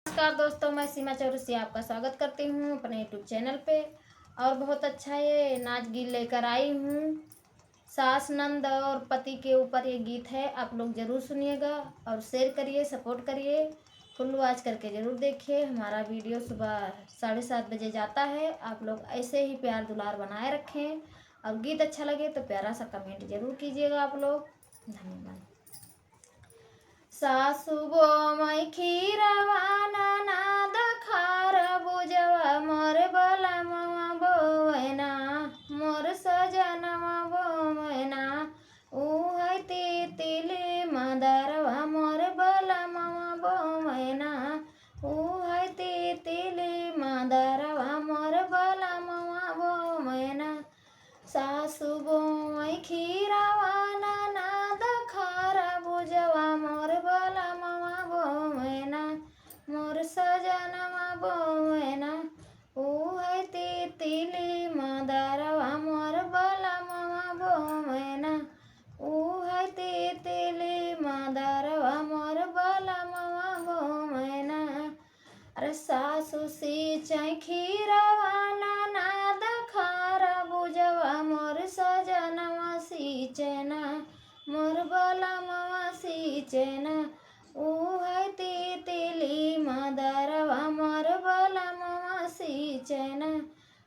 नमस्कार दोस्तों, मैं सीमा चौरसिया आपका स्वागत करती हूँ अपने यूट्यूब चैनल पे। और बहुत अच्छा ये नाच गीत लेकर आई हूँ। सास नंद और पति के ऊपर ये गीत है, आप लोग ज़रूर सुनिएगा और शेयर करिए, सपोर्ट करिए, फुल वॉच करके ज़रूर देखिए। हमारा वीडियो सुबह 7:30 बजे जाता है। आप लोग ऐसे ही प्यार दुलार बनाए रखें और गीत अच्छा लगे तो प्यारा सा कमेंट ज़रूर कीजिएगा आप लोग। धन्यवाद। सासु बोमई खीरवा नाद खार बुझवा मोर बलमवा बोवैना मोर सजनवा बोवैना उहै तितली मदरवा मोर बलमवा बोवैना उहै तितली मदरवा मोर बलमवा बोवैना सासु बोमई खीरवा नाद खार बुझवा मोर बलमवा बोवैना मोर सजनवा बोवैना उहै तितली मदरवा मोर बलमवा बोवैना उहै तितली मदरवा मोर बलमवा बोवैना। अरे सासु सिंचै खीरवा नाद खार बुझवा मोर सजनवा सिंचैना मोर बलमवा सिंचैना उहै तितली मदरवा मोर बलमवा सिंचैना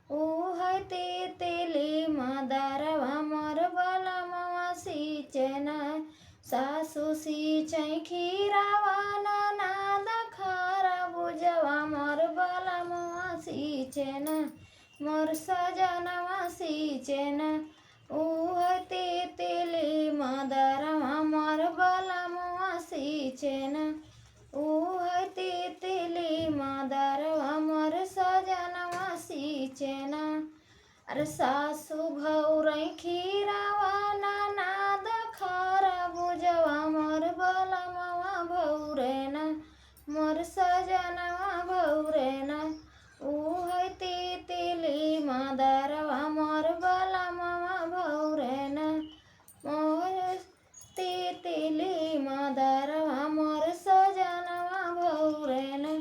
उहै तितली मदरवा मोर बलमवा सिंचैना। सासु सिंचै खीरवा नाद खार बुझवा मोर बलमवा सिंचैना मोर सजनवा सिंचैना उहै तितली मदरवा मोर बलमवा सिंचैना उहै तितली मदरवा मोर सजनवा सिंचैना। अरे सासु भौरै खीरवा नाद खार बुझवा मोर बलमवा भौरैना मोर सजनवा भौरैना उहै तितली मदरवा मोर बलमवा भौरैना मोर तितली मदरवा मोर सजनवा भौरैना।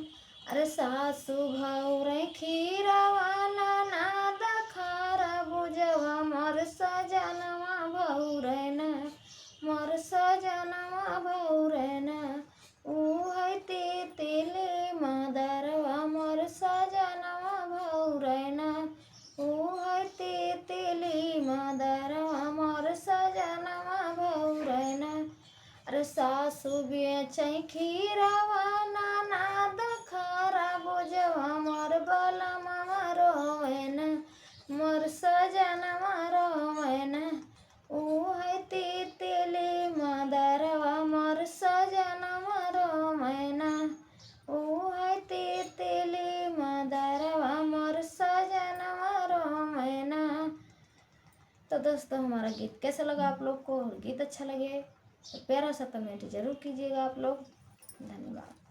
अरे सासु भौरै खीरवा नाद खार बुझवा मोर सजनवा भौरैना मोर सजनवा भौरैना उहै तितली मदरवा मोर सजनवा भौरैना उहै तितली मदरवा मोर सजनवा भौरैना। अरे सासु बेचै खीरवा नाद खार बुझवा मोर बलमवा रोवैना मोर सजनवा रोवैना उहै तितली मदरवा मोर सजनवा रोवैना उहै तितली मदरवा मोर सजनवा रोवैना। तो दोस्तों, हमारा गीत कैसा लगा आप लोग को? गीत अच्छा लगे तो प्यारा सा कमेंट जरूर कीजिएगा आप लोग। धन्यवाद।